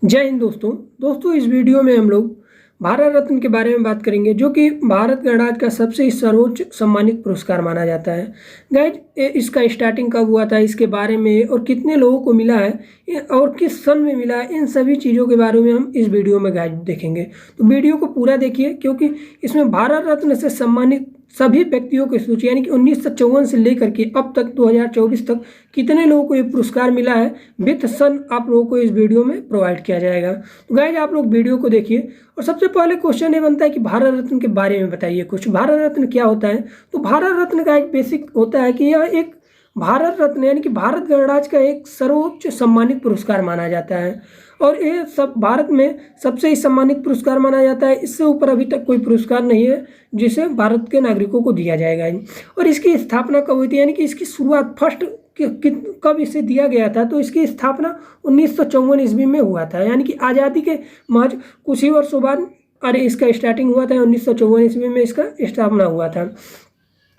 जय हिंद दोस्तों इस वीडियो में हम लोग भारत रत्न के बारे में बात करेंगे जो कि भारत गणराज्य का सबसे सर्वोच्च सम्मानित पुरस्कार माना जाता है। गाइज इसका स्टार्टिंग कब हुआ था, इसके बारे में और कितने लोगों को मिला है और किस सन में मिला है, इन सभी चीज़ों के बारे में हम इस वीडियो में गाइज देखेंगे। तो वीडियो को पूरा देखिए क्योंकि इसमें भारत रत्न से सम्मानित सभी व्यक्तियों की सूची यानी कि 1954 से लेकर के अब तक 2024 तक कितने लोगों को ये पुरस्कार मिला है विथ सन आप लोगों को इस वीडियो में प्रोवाइड किया जाएगा। तो गाइज आप लोग वीडियो को देखिए और सबसे पहले क्वेश्चन ये बनता है कि भारत रत्न के बारे में बताइए कुछ। भारत रत्न क्या होता है? तो भारत रत्न का एक बेसिक होता है कि यह एक भारत रत्न यानी कि भारत गणराज्य का एक सर्वोच्च सम्मानित पुरस्कार माना जाता है और ये सब भारत में सबसे ही सम्मानित पुरस्कार माना जाता है। इससे ऊपर अभी तक कोई पुरस्कार नहीं है जिसे भारत के नागरिकों को दिया जाएगा। और इसकी स्थापना कब हुई थी यानी कि इसकी शुरुआत फर्स्ट कब इसे दिया गया था? तो इसकी स्थापना 1954 ईस्वी में हुआ था यानी कि आज़ादी के महज कुछ ही वर्षों बाद इसका स्टार्टिंग हुआ था। 1954 ईस्वी में इसका स्थापना हुआ था।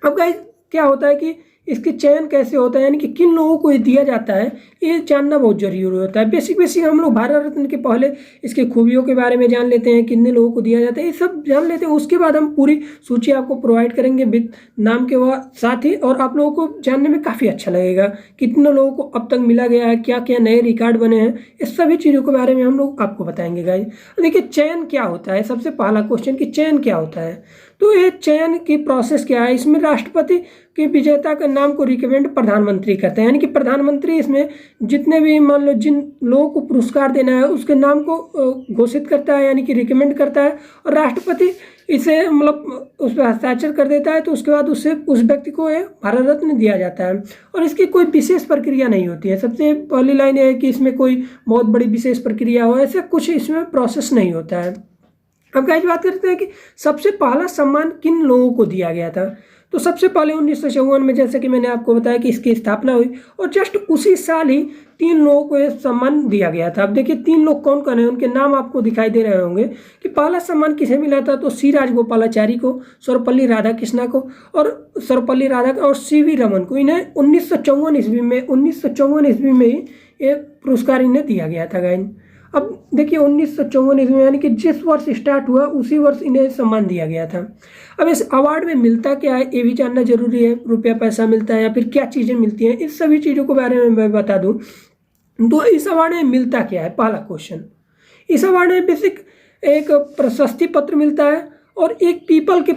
अब गाइस क्या होता है कि इसके चयन कैसे होता है यानी कि किन लोगों को ये दिया जाता है, ये जानना बहुत जरूरी होता है। बेसिक हम लोग भारत रत्न के पहले इसके खूबियों के बारे में जान लेते हैं, कितने लोगों को दिया जाता है ये सब जान लेते हैं। उसके बाद हम पूरी सूची आपको प्रोवाइड करेंगे विद नाम के साथ ही, और आप लोगों को जानने में काफ़ी अच्छा लगेगा कितने लोगों को अब तक मिला गया है, क्या क्या नए रिकॉर्ड बने हैं, इस सभी चीज़ों के बारे में हम लोग आपको बताएंगे गाइस। देखिए चयन क्या होता है, सबसे पहला क्वेश्चन कि चयन क्या होता है। तो ये चयन की प्रोसेस क्या है? इसमें राष्ट्रपति के विजेता के नाम को रिकमेंड प्रधानमंत्री करते हैं यानी कि प्रधानमंत्री इसमें जितने भी मान लो जिन लोगों को पुरस्कार देना है उसके नाम को घोषित करता है यानी कि रिकमेंड करता है और राष्ट्रपति इसे मतलब उस पर हस्ताक्षर कर देता है। तो उसके बाद उससे उस व्यक्ति को ये भारत रत्न दिया जाता है और इसकी कोई विशेष प्रक्रिया नहीं होती है। सबसे पहली लाइन है कि इसमें कोई बहुत बड़ी विशेष प्रक्रिया हो, ऐसे कुछ इसमें प्रोसेस नहीं होता है। अब गाइस बात करते हैं कि सबसे पहला सम्मान किन लोगों को दिया गया था। तो सबसे पहले 1954 में जैसे कि मैंने आपको बताया कि इसकी स्थापना हुई और जस्ट उसी साल ही 3 लोगों को यह सम्मान दिया गया था। अब देखिए 3 लोग कौन कौन है, उनके नाम आपको दिखाई दे रहे होंगे कि पहला सम्मान किसे मिला था। तो सी राजगोपालाचारी को, सर्वपल्ली राधाकृष्णा को और सीवी रमन को। इन्हें 1954 ईस्वी में ही ये पुरस्कार इन्हें दिया गया था गाइस। अब देखिए 1954 ईस्वी में यानी कि जिस वर्ष स्टार्ट हुआ उसी वर्ष इन्हें सम्मान दिया गया था। अब इस अवार्ड में मिलता क्या है ये भी जानना जरूरी है। रुपया पैसा मिलता है या फिर क्या चीज़ें मिलती हैं, इस सभी चीज़ों के बारे में मैं बता दूं। तो इस अवार्ड में मिलता क्या है, पहला क्वेश्चन। इस अवार्ड में बेसिक एक प्रशस्ति पत्र मिलता है और एक पीपल के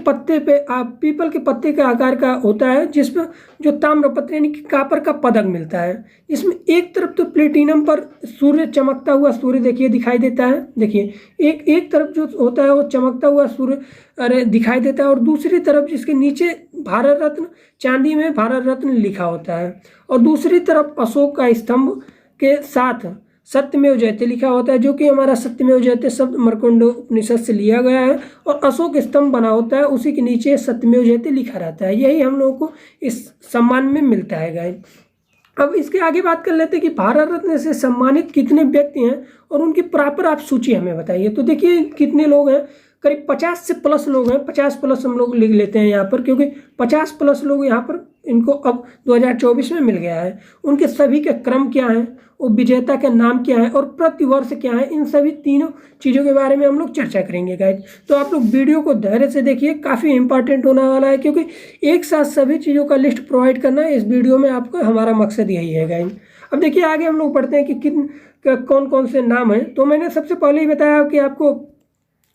पत्ते के आकार का होता है जिसमें जो ताम्रपत्र यानी कि कापर का पदक मिलता है, जिसमें एक तरफ तो प्लेटिनम पर सूर्य चमकता हुआ सूर्य देखिए दिखाई देता है। देखिए एक तरफ जो होता है वो चमकता हुआ सूर्य दिखाई देता है और दूसरी तरफ जिसके नीचे भारत रत्न चांदी में भारत रत्न लिखा होता है और दूसरी तरफ अशोक का स्तंभ के साथ सत्यमेव जयते लिखा होता है, जो कि हमारा सत्यमेव जयते शब्द मार्कंडेय उपनिषद से लिया गया है और अशोक स्तंभ बना होता है, उसी के नीचे सत्यमेव जयते लिखा रहता है। यही हम लोगों को इस सम्मान में मिलता है गाइस। अब इसके आगे बात कर लेते हैं कि भारत रत्न से सम्मानित कितने व्यक्ति हैं और उनकी प्रॉपर आप सूची हमें बताइए। तो देखिए कितने लोग हैं, करीब 50 से प्लस लोग हैं। 50 प्लस हम लोग लिख लेते हैं यहाँ पर क्योंकि 50 प्लस लोग यहाँ पर इनको अब 2024 में मिल गया है। उनके सभी के क्रम क्या हैं, वो विजेता के नाम क्या है और प्रतिवर्ष क्या है, इन सभी तीनों चीज़ों के बारे में हम लोग चर्चा करेंगे गाइज। तो आप लोग वीडियो को धैर्य से देखिए, काफ़ी इंपॉर्टेंट होने वाला है क्योंकि एक साथ सभी चीज़ों का लिस्ट प्रोवाइड करना इस वीडियो में आपको हमारा मकसद यही है गाइज। अब देखिए आगे हम लोग पढ़ते हैं कि कौन कौन से नाम हैं। तो मैंने सबसे पहले ही बताया कि आपको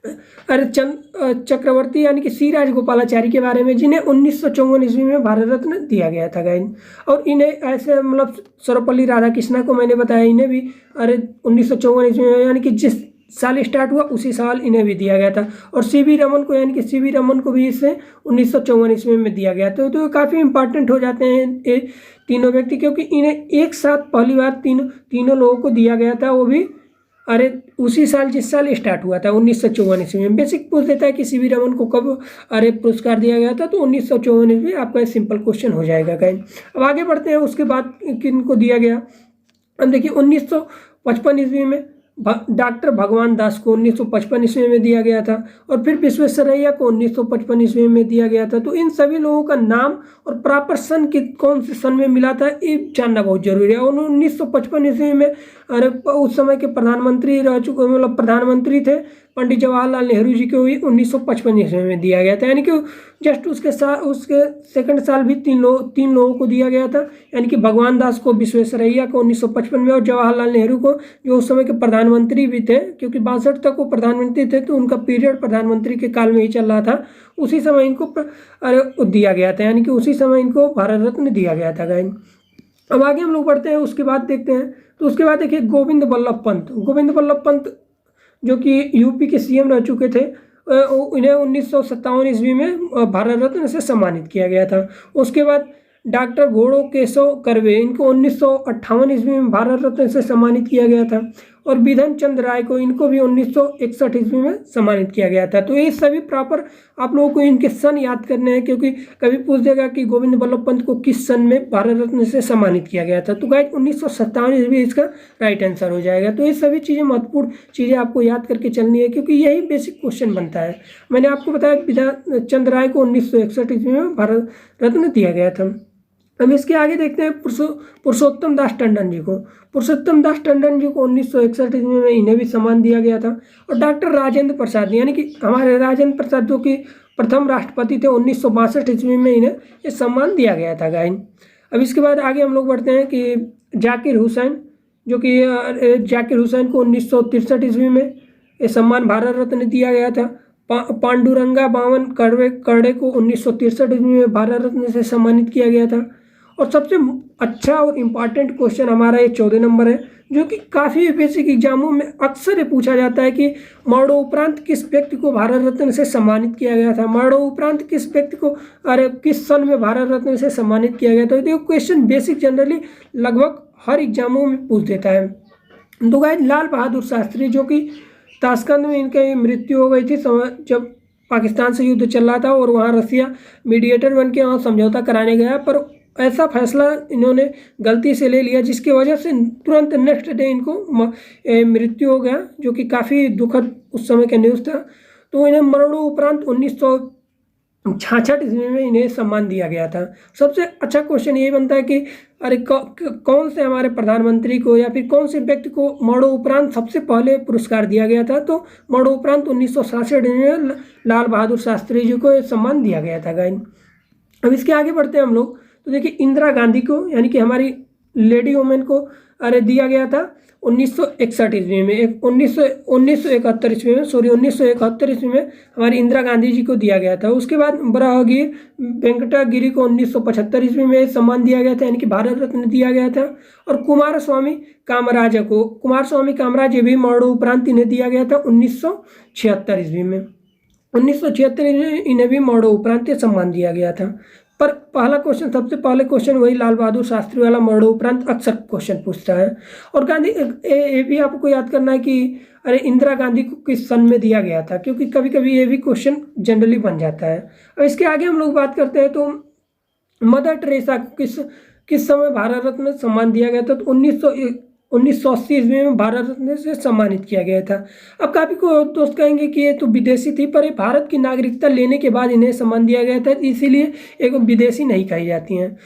चक्रवर्ती यानी कि सी राजगोपालाचारी के बारे में, जिन्हें 1954 ईस्वी में भारत रत्न दिया गया था गाइस। और इन्हें ऐसे मतलब सर्वपल्ली राधाकृष्णा को मैंने बताया, इन्हें भी 1954 ईस्वी में यानी कि जिस साल स्टार्ट हुआ उसी साल इन्हें भी दिया गया था। और सीवी रमन को यानी कि सीवी रमन को भी इसे 1954 ईस्वी में दिया गया था। तो काफ़ी इंपॉर्टेंट हो जाते हैं ये तीनों व्यक्ति क्योंकि इन्हें एक साथ पहली बार तीनों लोगों को दिया गया था, वो भी उसी साल जिस साल स्टार्ट हुआ था 1954 ईस्वी में। बेसिक पूछ देता है कि सीवी रमन को कब पुरस्कार दिया गया था, तो 1954 ईस्वी आपका सिंपल क्वेश्चन हो जाएगा गाइस। अब आगे बढ़ते हैं, उसके बाद किन को दिया गया। अब देखिए 1955 ईस्वी में डॉक्टर भगवान दास को 1955 ईस्वी में दिया गया था, और फिर विश्वेश्वरैया को 1955 ईस्वी में दिया गया था। तो इन सभी लोगों का नाम और प्रॉपर सन कौन से सन में मिला था ये जानना बहुत जरूरी है। और 1955 ईस्वी में अरे उस समय के प्रधानमंत्री रह चुके, मतलब प्रधानमंत्री थे पंडित जवाहरलाल नेहरू जी को भी 1955 ईस्वी में दिया गया था। यानी कि जस्ट उसके सेकंड साल भी तीन लोगों को दिया गया था, यानी कि भगवान दास को, विश्वेश्वरैया को 1955 में, और जवाहरलाल नेहरू को जो उस समय के प्रधानमंत्री भी थे, क्योंकि 62 तक वो प्रधानमंत्री थे तो उनका पीरियड प्रधानमंत्री के काल में ही चल रहा था, उसी समय इनको दिया गया था, यानी कि उसी समय इनको भारत रत्न दिया गया था गाइस। अब आगे हम लोग बढ़ते हैं, उसके बाद देखते हैं। तो उसके बाद देखिए गोविंद बल्लभ पंत जो कि यूपी के सीएम रह चुके थे, इन्हें 1957 ईस्वी में भारत रत्न से सम्मानित किया गया था। उसके बाद डॉक्टर घोड़ो केशव कर्वे, इनको 1958 ईस्वी में भारत रत्न से सम्मानित किया गया था। और बिधन चंद्र राय को, इनको भी 1961 ईस्वी में सम्मानित किया गया था। तो ये सभी प्रॉपर आप लोगों को इनके सन याद करने हैं, क्योंकि कभी पूछ देगा कि गोविंद बल्लभ पंत को किस सन में भारत रत्न से सम्मानित किया गया था। तो गाइस 1957 ईस्वी इसका राइट आंसर हो जाएगा। तो ये सभी चीज़ें महत्वपूर्ण चीज़ें आपको याद करके चलनी है, क्योंकि यही बेसिक क्वेश्चन बनता है। मैंने आपको बताया बिधन चंद्र राय को 1961 ईस्वी में भारत रत्न दिया गया था। हम इसके आगे देखते हैं पुरुषोत्तम दास टंडन जी को। पुरुषोत्तम दास टंडन जी को 1961 ईस्वी में इन्हें भी सम्मान दिया गया था। और डॉक्टर राजेंद्र प्रसाद, यानी कि हमारे राजेंद्र प्रसाद जो कि प्रथम राष्ट्रपति थे, 1962 ईस्वी में इन्हें ये सम्मान दिया गया था गाइस। अब इसके बाद आगे हम लोग बढ़ते हैं कि जाकिर हुसैन, जो कि जाकिर हुसैन को 1963 ईस्वी में ये सम्मान भारत रत्न दिया गया था। पांडुरंगा बावन कर्डे को 1963 ईस्वी में भारत रत्न से सम्मानित किया गया था। और सबसे अच्छा और इम्पॉर्टेंट क्वेश्चन हमारा ये 14 नंबर है, जो कि काफ़ी बेसिक एग्जामों में अक्सर ये पूछा जाता है कि मरणों उपरांत किस व्यक्ति को भारत रत्न से सम्मानित किया गया था। मरणों उपरांत किस व्यक्ति को किस सन में भारत रत्न से सम्मानित किया गया था। तो ये क्वेश्चन बेसिक जनरली लगभग हर एग्जामों में पूछ देता है। तो गाइस लाल बहादुर शास्त्री, जो कि ताशकंद में इनकी मृत्यु हो गई थी जब पाकिस्तान से युद्ध चल रहा था, और वहाँ रसिया मीडिएटर बन के वहाँ समझौता कराने गया, पर ऐसा फैसला इन्होंने गलती से ले लिया जिसकी वजह से तुरंत नेक्स्ट डे इनको मृत्यु हो गया, जो कि काफ़ी दुखद उस समय का न्यूज़ था। तो इन्हें मरणों उपरांत 1966 ईस्वी में इन्हें सम्मान दिया गया था। सबसे अच्छा क्वेश्चन ये बनता है कि अरे कौन से हमारे प्रधानमंत्री को या फिर कौन से व्यक्ति को मरणों उपरांत सबसे पहले पुरस्कार दिया गया था। तो मरणों उपरांत 1967 में लाल बहादुर शास्त्री जी को ये सम्मान दिया गया था गाइस। अब इसके आगे बढ़ते हैं हम लोग। तो देखिए इंदिरा गांधी को, यानी कि हमारी लेडी वुमेन को दिया गया था 1961 ईस्वी में, 1971 ईस्वी में, 1971 ईस्वी में हमारी इंदिरा गांधी जी को दिया गया था। उसके बाद ब्रह्मगिरी वेंकटगिरी को 1975 ईस्वी में सम्मान दिया गया था, यानी कि भारत रत्न दिया गया था। और कुमार स्वामी कामराज भी मरणों उपरांत इन्हें दिया गया था 1976 ईस्वी में। 1976 में इन्हें भी मरणों उपरांत सम्मान दिया गया था। पर सबसे पहले क्वेश्चन वही लाल बहादुर शास्त्री वाला मरणों उपरांत अक्सर क्वेश्चन पूछता है। और गांधी ये भी आपको याद करना है कि अरे इंदिरा गांधी को किस सन में दिया गया था, क्योंकि कभी कभी ये भी क्वेश्चन जनरली बन जाता है। अब इसके आगे हम लोग बात करते हैं तो मदर टेरेसा को किस समय भारत रत्न सम्मान दिया गया था। तो 1980 ईस्वी में भारत रत्न से सम्मानित किया गया था। अब काफ़ी को दोस्त कहेंगे कि ये तो विदेशी थी, पर ये भारत की नागरिकता लेने के बाद इन्हें सम्मान दिया गया था, इसीलिए एक विदेशी नहीं कही जाती हैं,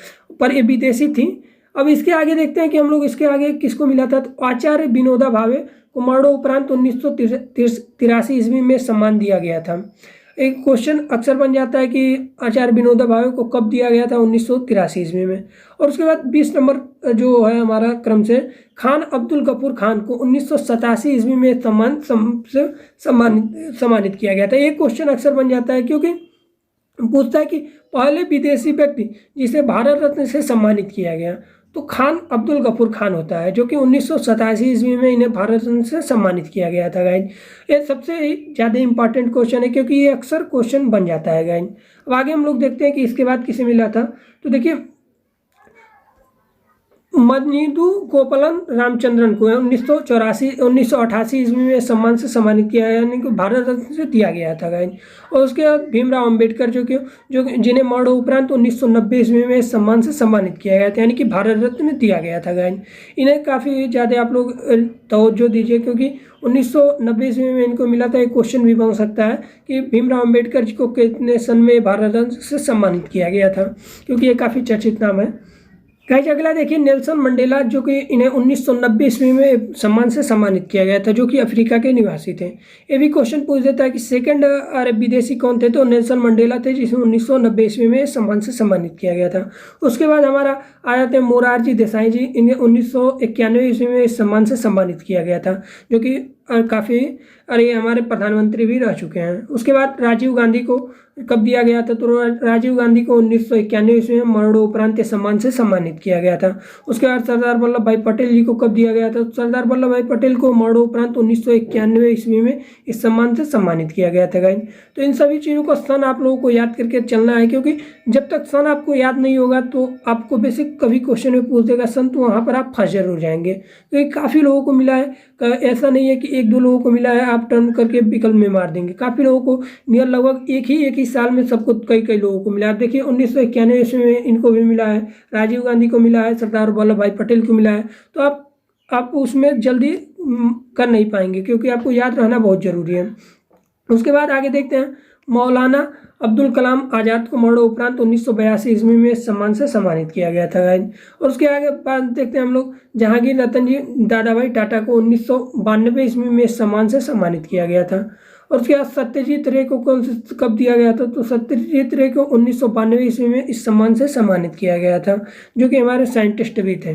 पर ये विदेशी थी। अब इसके आगे देखते हैं कि हम लोग इसके आगे किसको मिला था। तो आचार्य विनोबा भावे को मरणों उपरांत 1983 ईस्वी में सम्मान दिया गया था। एक क्वेश्चन अक्सर बन जाता है कि आचार्य विनोबा भावे को कब दिया गया था, 1983 ईस्वी में। और उसके बाद 20 नंबर जो है हमारा क्रम से खान अब्दुल गफूर खान को 1987 ईस्वी में सम्मानित किया गया था। एक क्वेश्चन अक्सर बन जाता है क्योंकि पूछता है कि पहले विदेशी व्यक्ति जिसे भारत रत्न से सम्मानित किया गया, तो खान अब्दुल गफूर खान होता है, जो कि 1987 ईस्वी में इन्हें भारत रत्न से सम्मानित किया गया था गाइज। ये सबसे ज़्यादा इंपॉर्टेंट क्वेश्चन है क्योंकि ये अक्सर क्वेश्चन बन जाता है गाइज। अब आगे हम लोग देखते हैं कि इसके बाद किसे मिला था। तो देखिए मन्नीदु गोपालन रामचंद्रन को 1988 ईस्वी में सम्मान से सम्मानित किया है, यानी कि भारत रत्न से दिया गया था गाइज। और उसके बाद भीमराव अंबेडकर जो जिन्हें मरणोपरांत 1990 ईस्वी में सम्मान से सम्मानित किया गया था, यानी कि भारत रत्न दिया गया था गाइज। इन्हें काफ़ी ज़्यादा आप लोग तवज्जो दीजिए, क्योंकि 1990 ईस्वी में इनको मिला था। एक क्वेश्चन भी बन सकता है कि भीमराव अंबेडकर जी को कितने सन में भारत रत्न से सम्मानित किया गया था, क्योंकि ये काफ़ी चर्चित नाम है गाइज। अगला देखिए नेल्सन मंडेला, जो कि इन्हें 1990 ईस्वी में सम्मान से सम्मानित किया गया था, जो कि अफ्रीका के निवासी थे। ये भी क्वेश्चन पूछ देता है कि सेकंड अरब विदेशी कौन थे, तो नेल्सन मंडेला थे, जिसे 1990 ईस्वी में सम्मान से सम्मानित किया गया था। उसके बाद हमारा आ जाते हैं मोरारजी देसाई जी, इन्हें 1991 ईस्वी में इस सम्मान से सम्मानित किया गया था, जो कि काफ़ी हमारे प्रधानमंत्री भी रह चुके हैं। उसके बाद राजीव गांधी को कब दिया गया था, तो राजीव गांधी को 1991 ईस्वी में मरणोपरांत सम्मान से सम्मानित किया गया था। उसके बाद सरदार वल्लभ भाई पटेल जी को कब दिया गया था, तो सरदार वल्लभ भाई पटेल को मरणोपरांत 1991 ईस्वी में इस सम्मान से सम्मानित किया गया था गाइज। तो इन सभी चीज़ों का सन आप लोगों को याद करके चलना है, क्योंकि जब तक सन आपको याद नहीं होगा तो आपको बेसिक कभी क्वेश्चन में पूछ देगा सन, तो वहाँ पर आप फंस जरूर जाएंगे। तो ये काफ़ी लोगों को मिला है, ऐसा नहीं है कि एक दो लोगों को मिला है आप टर्न करके विकल्प में मार देंगे। काफ़ी लोगों को नियर लगभग एक ही साल में सबको कई लोगों को मिला है। देखिए 1991 ईस्वी में इनको भी मिला है, राजीव गांधी को मिला है, सरदार वल्लभ भाई पटेल को मिला है। तो आप उसमें जल्दी कर नहीं पाएंगे, क्योंकि आपको याद रहना बहुत ज़रूरी है। उसके बाद आगे देखते हैं मौलाना अब्दुल कलाम आज़ाद को मरणोपरांत 1982 ईस्वी में सम्मान से सम्मानित किया गया था गाइज। और उसके आगे बाद देखते हैं हम लोग जहांगीर रतन जी दादा भाई टाटा को 1992 ईस्वी में सम्मान से सम्मानित किया गया था। और उसके बाद सत्यजीत रे को कब दिया गया था, तो सत्यजीत रे को 1992 ईस्वी में इस सम्मान से सम्मानित किया गया था, जो कि हमारे साइंटिस्ट भी थे।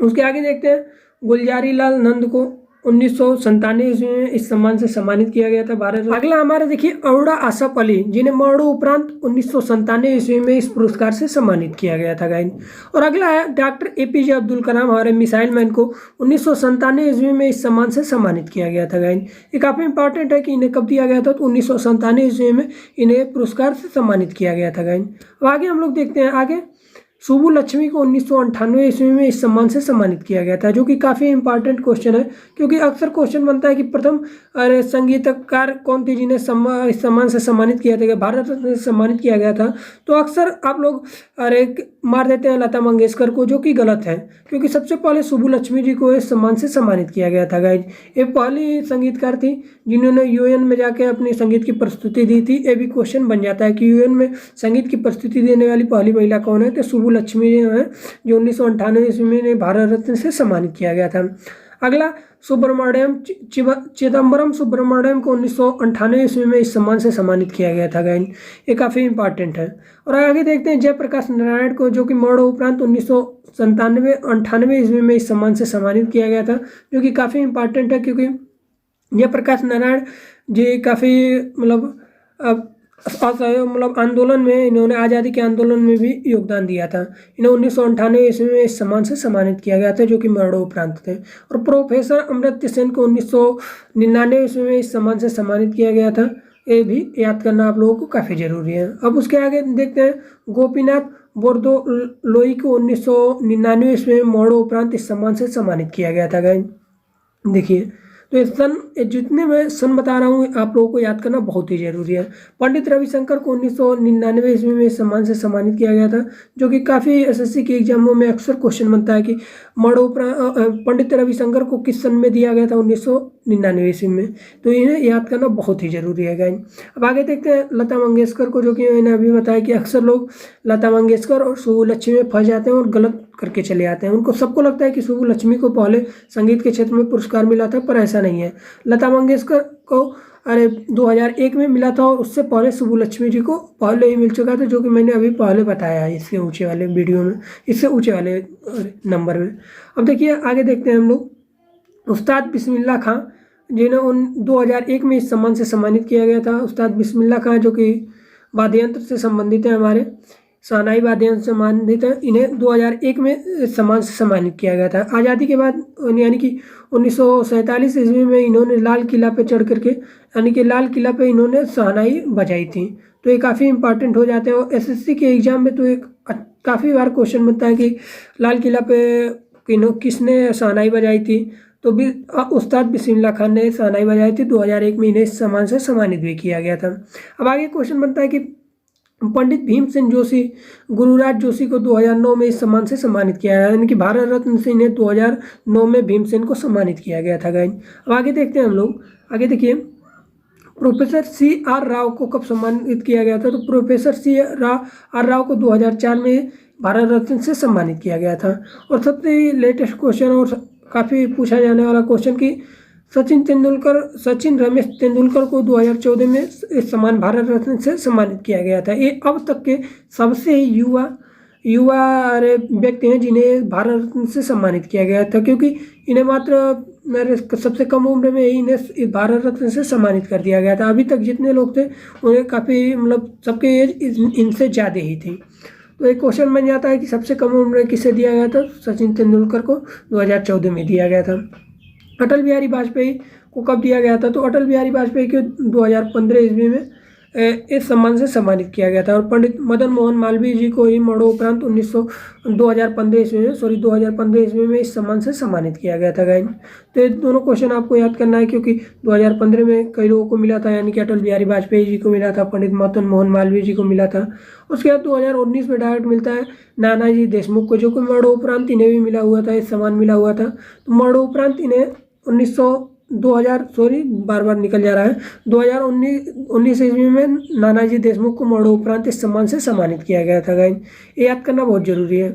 उसके आगे देखते हैं गुलजारी लाल नंद को 1997 ईस्वी में इस सम्मान से सम्मानित किया गया था भारत। अगला हमारा देखिए अरोड़ा आसफ अली, जिन्हें मरणोपरांत 1997 ईस्वी में इस पुरस्कार से सम्मानित किया गया था गाइज। और अगला है डॉक्टर APJ अब्दुल कलाम, हमारे मिसाइल मैन को 1997 ईस्वी में इस सम्मान से सम्मानित किया गया था गाइज। ये काफ़ी इंपॉर्टेंट है कि इन्हें कब दिया गया था, तो 1997 ईस्वी में इन्हें पुरस्कार से सम्मानित किया गया था गाइज। अब आगे हम लोग देखते हैं आगे सुब्बुलक्ष्मी को 1998 ईस्वी में इस सम्मान से सम्मानित किया गया था, जो कि काफ़ी इंपॉर्टेंट क्वेश्चन है, क्योंकि अक्सर क्वेश्चन बनता है कि प्रथम संगीतकार कौन थी जिन्हें इस सम्मान से सम्मानित किया था, भारत रत्न से सम्मानित किया गया था। तो अक्सर आप लोग मार देते हैं लता मंगेशकर को, जो कि गलत है, क्योंकि सबसे पहले सुब्बुलक्ष्मी जी को इस सम्मान से सम्मानित किया गया था गाइज। ये पहली संगीतकार थी जिन्होंने UN में जाके अपनी संगीत की प्रस्तुति दी थी। ये भी क्वेश्चन बन जाता है कि UN में संगीत की प्रस्तुति देने वाली पहली महिला कौन है, तो सुब्बुलक्ष्मी जी हैं, जो 1998 ईस्वी में भारत रत्न से सम्मानित किया गया था। अगला चिदम्बरम सुब्रमण्यम को 1998 ईस्वी में इस सम्मान से सम्मानित किया गया था गाइज। ये काफ़ी इंपॉर्टेंट है। और आगे देखते हैं जयप्रकाश नारायण को, जो कि मरणोपरांत 1998 ईस्वी में इस सम्मान से सम्मानित किया गया था, जो कि काफ़ी इंपॉर्टेंट है, क्योंकि जयप्रकाश नारायण जी काफ़ी मतलब आंदोलन में इन्होंने आज़ादी के आंदोलन में भी योगदान दिया था। इन्हें 1998 ईस्वी में इस सम्मान से सम्मानित किया गया था, जो कि मरणोपरांत थे। और प्रोफेसर अमर्त्य सेन को 1999 ईस्वी में इस सम्मान से सम्मानित किया गया था। ये भी याद करना आप लोगों को काफ़ी ज़रूरी है। अब उसके आगे देखते हैं गोपीनाथ बोरदोलोई को 1999 ईस्वी में मरणोपरांत इस सम्मान से सम्मानित किया गया था गाइज। देखिए तो ये सन, जितने मैं सन बता रहा हूँ आप लोगों को याद करना बहुत ही जरूरी है। पंडित रविशंकर को 1999 ईस्वी में इस सम्मान से सम्मानित किया गया था, जो कि काफ़ी SSC के एग्जामों में अक्सर क्वेश्चन बनता है कि पंडित रविशंकर को किस सन में दिया गया था, 1999 ईस्वी में। तो इन्हें याद करना बहुत ही जरूरी है गाइज। अब आगे देखते हैं लता मंगेशकर को, जो कि मैंने अभी बताया कि अक्सर लोग लता मंगेशकर और सुब्बुलक्ष्मी में फंस जाते हैं और गलत करके चले आते हैं। उनको सबको लगता है कि सुब्बुलक्ष्मी को पहले संगीत के क्षेत्र में पुरस्कार मिला था, पर ऐसा नहीं है। लता मंगेशकर को 2001 में मिला था, और उससे पहले सुब्बुलक्ष्मी जी को पहले ही मिल चुका था, जो कि मैंने अभी पहले बताया है इससे ऊंचे वाले वीडियो में, इससे ऊंचे वाले नंबर में। अब देखिए आगे देखते हैं हम लोग उस्ताद बिस्मिल्लाह खां, जिन्हें 2001 में इस सम्मान से सम्मानित किया गया था। उस्ताद बिस्मिल्लाह खां जो कि वाद्य यंत्र से संबंधित है, हमारे शहनाई वाद्य यंत्र से संबंधित है, इन्हें 2001 में सम्मान से सम्मानित किया गया था। आज़ादी के बाद यानी कि 1947 ईस्वी में इन्होंने लाल किला पे चढ़ करके, यानी कि लाल किला पे इन्होंने शहनाई बजाई थी। तो ये काफ़ी इंपॉर्टेंट हो जाते हैं, और SSC के एग्जाम में तो एक काफ़ी बार क्वेश्चन बनता है कि लाल किला पे किसने शहनाई बजाई थी, तो भी उस्ताद बिस्मिल्लाह खान ने शहनाई बजाई थी। 2001 में इन्हें इस सम्मान से सम्मानित भी किया गया था। अब आगे क्वेश्चन बनता है कि पंडित भीमसेन जोशी गुरुराज जोशी को 2009 में इस सम्मान से सम्मानित किया गया, यानी कि भारत रत्न से इन्हें 2009 में भीमसेन को सम्मानित किया गया था गाइस। अब आगे देखते हैं हम लोग। आगे देखिए, प्रोफेसर C.R. राव को कब सम्मानित किया गया था, तो प्रोफेसर C.R. राव को 2004 में भारत रत्न से सम्मानित किया गया था। और सबसे लेटेस्ट क्वेश्चन और काफ़ी पूछा जाने वाला क्वेश्चन कि सचिन रमेश तेंदुलकर को 2014 में इस सम्मान भारत रत्न से सम्मानित किया गया था। ये अब तक के सबसे युवा व्यक्ति हैं जिन्हें भारत रत्न से सम्मानित किया गया था, क्योंकि इन्हें मात्र सबसे कम उम्र में ही इन्हें भारत रत्न से सम्मानित कर दिया गया था। अभी तक जितने लोग थे उन्हें काफ़ी मतलब सबके एज इनसे ज़्यादा ही थी। तो एक क्वेश्चन बन जाता है कि सबसे कम उम्र किसे दिया गया था, सचिन तेंदुलकर को 2014 में दिया गया था। अटल बिहारी वाजपेयी को कब दिया गया था, तो अटल बिहारी वाजपेयी को 2015 ईस्वी में इस सम्मान से सम्मानित किया गया था। और पंडित मदन मोहन मालवीय जी को ही मरणोपरांत 2015 ईस्वी में इस सम्मान से सम्मानित किया गया था गाइस। तो ये दोनों क्वेश्चन आपको याद करना है, क्योंकि 2015 में कई लोगों को मिला था, यानी कि अटल बिहारी वाजपेयी जी को मिला था, पंडित मदन मोहन मालवीय जी को मिला था। उसके बाद 2019 में डायरेक्ट मिलता है नानाजी देशमुख को, जो कि मरणोपरांत इन्हें भी मिला हुआ था, इस सम्मान मिला हुआ था। तो मरणोपरांत इन्हें 2019 ईस्वी में नानाजी देशमुख को मरणोपरांत इस सम्मान से सम्मानित किया गया था गाइस। ये याद करना बहुत जरूरी है।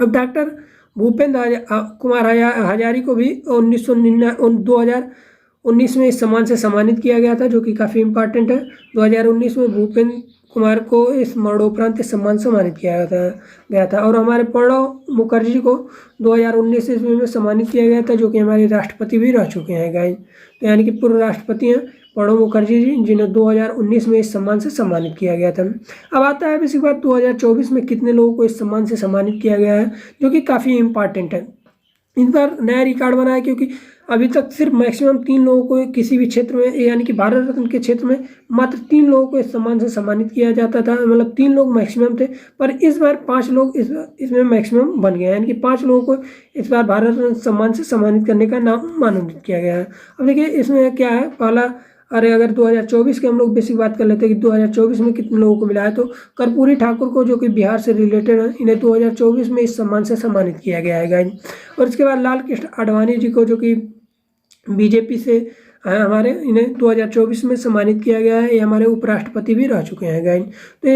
अब डॉक्टर भूपेंद्र कुमार हजारी को भी 2019 में इस सम्मान से सम्मानित किया गया था, जो कि काफ़ी इंपॉर्टेंट है। 2019 में भूपेंद्र कुमार को इस मरणोपरांत इस सम्मान सम्मानित किया गया था। और हमारे प्रणब मुखर्जी को 2019 ईस्वी में सम्मानित किया गया था, जो कि हमारे राष्ट्रपति भी रह चुके हैं गाइस। तो यानी कि पूर्व राष्ट्रपति हैं प्रणब मुखर्जी जी, जिन्हें 2019 में इस सम्मान से सम्मानित किया गया था। अब आता है इसी बात 2024 में कितने लोगों को इस सम्मान से सम्मानित किया गया है, जो कि काफ़ी इंपॉर्टेंट है। इस बार नया रिकॉर्ड बना है, क्योंकि अभी तक सिर्फ मैक्सिमम 3 लोगों को किसी भी क्षेत्र में, यानी कि भारत रत्न के क्षेत्र में मात्र 3 लोगों को इस सम्मान से सम्मानित किया जाता था, मतलब 3 लोग मैक्सिमम थे। पर इस बार 5 लोग इसमें मैक्सिमम बन गए, यानी कि 5 लोगों को इस बार भारत रत्न सम्मान से सम्मानित करने का नाम मनोनीत किया गया है। अब देखिए इसमें क्या है, पहला अगर 2024 की हम लोग बेसिक बात कर लेते हैं कि 2024 में कितने लोगों को मिला है, तो कर्पूरी ठाकुर को, जो कि बिहार से रिलेटेड है, इन्हें 2024 में इस सम्मान से सम्मानित किया गया है गाइस। और इसके बाद लाल कृष्ण आडवाणी जी को, जो कि बीजेपी से हमारे, इन्हें 2024 में सम्मानित किया गया है। ये हमारे उपराष्ट्रपति भी रह चुके हैं गाइस। तो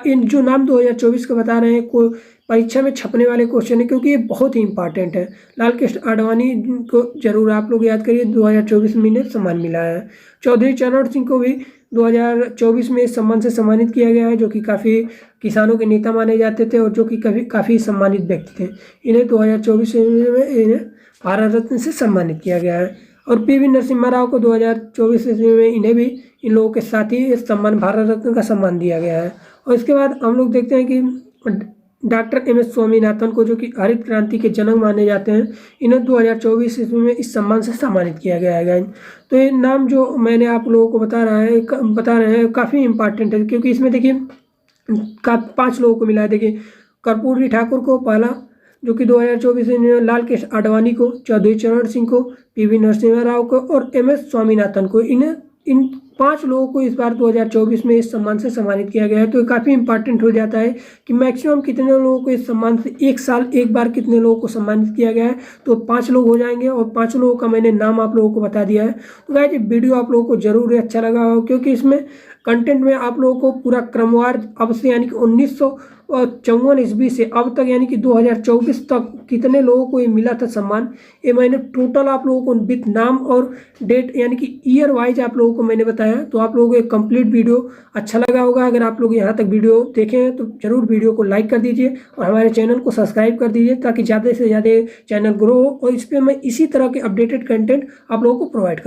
इन जो नाम 2024 का बता रहे हैं, को परीक्षा में छपने वाले क्वेश्चन है, क्योंकि ये बहुत ही इंपॉर्टेंट है। लाल कृष्ण आडवाणी को जरूर आप लोग याद करिए, 2024 में इन्हें सम्मान मिला है। चौधरी चरण सिंह को भी 2024 में इस सम्मान से सम्मानित किया गया है, जो कि काफ़ी किसानों के नेता माने जाते थे और जो कि काफ़ी सम्मानित व्यक्ति थे। इन्हें 2024 में इन्हें भारत रत्न से सम्मानित किया गया है। और पीवी नरसिम्हा राव को 2024 ईस्वी में इन्हें भी इन लोगों के साथ ही इस सम्मान भारत रत्न का सम्मान दिया गया है। और इसके बाद हम लोग देखते हैं कि डॉक्टर MS स्वामीनाथन को, जो कि हरित क्रांति के जनक माने जाते हैं, इन्हें 2024 ईस्वी में इस सम्मान से सम्मानित किया गया है गाइस। तो ये नाम जो मैंने आप लोगों को बता रहे हैं काफ़ी इंपॉर्टेंट है, क्योंकि इसमें देखिए 5 लोगों को मिला है। देखिए कर्पूरी ठाकुर को पहला, जो कि 2024 में, लाल कृष्ण आडवाणी को, चौधरी चरण सिंह को, पीवी नरसिम्हा राव को और MS स्वामीनाथन को, इन 5 लोगों को इस बार 2024 में इस सम्मान से सम्मानित किया गया है। तो काफ़ी इंपॉर्टेंट हो जाता है कि मैक्सिमम कितने लोगों को इस सम्मान से एक साल एक बार कितने लोगों को सम्मानित किया गया है, तो 5 लोग हो जाएंगे। और 5 लोगों का मैंने नाम आप लोगों को बता दिया है। तो गाइस ये वीडियो आप लोगों को जरूर अच्छा लगा हो, क्योंकि इसमें कंटेंट में आप लोगों को पूरा क्रमवार अब से, यानी कि 1954 ईस्वी से अब तक, यानी कि 2024 तक कितने लोगों को ये मिला था सम्मान, ये मैंने टोटल आप लोगों को विथ नाम और डेट, यानी कि ईयर वाइज आप लोगों को मैंने बताया। तो आप लोगों को एक कंप्लीट वीडियो अच्छा लगा होगा। अगर आप लोग यहाँ तक वीडियो देखें हैं तो जरूर वीडियो को लाइक कर दीजिए और हमारे चैनल को सब्सक्राइब कर दीजिए, ताकि ज़्यादा से ज़्यादा चैनल ग्रो हो और इस पर मैं इसी तरह के अपडेटेड कंटेंट आप लोगों को प्रोवाइड करूँ।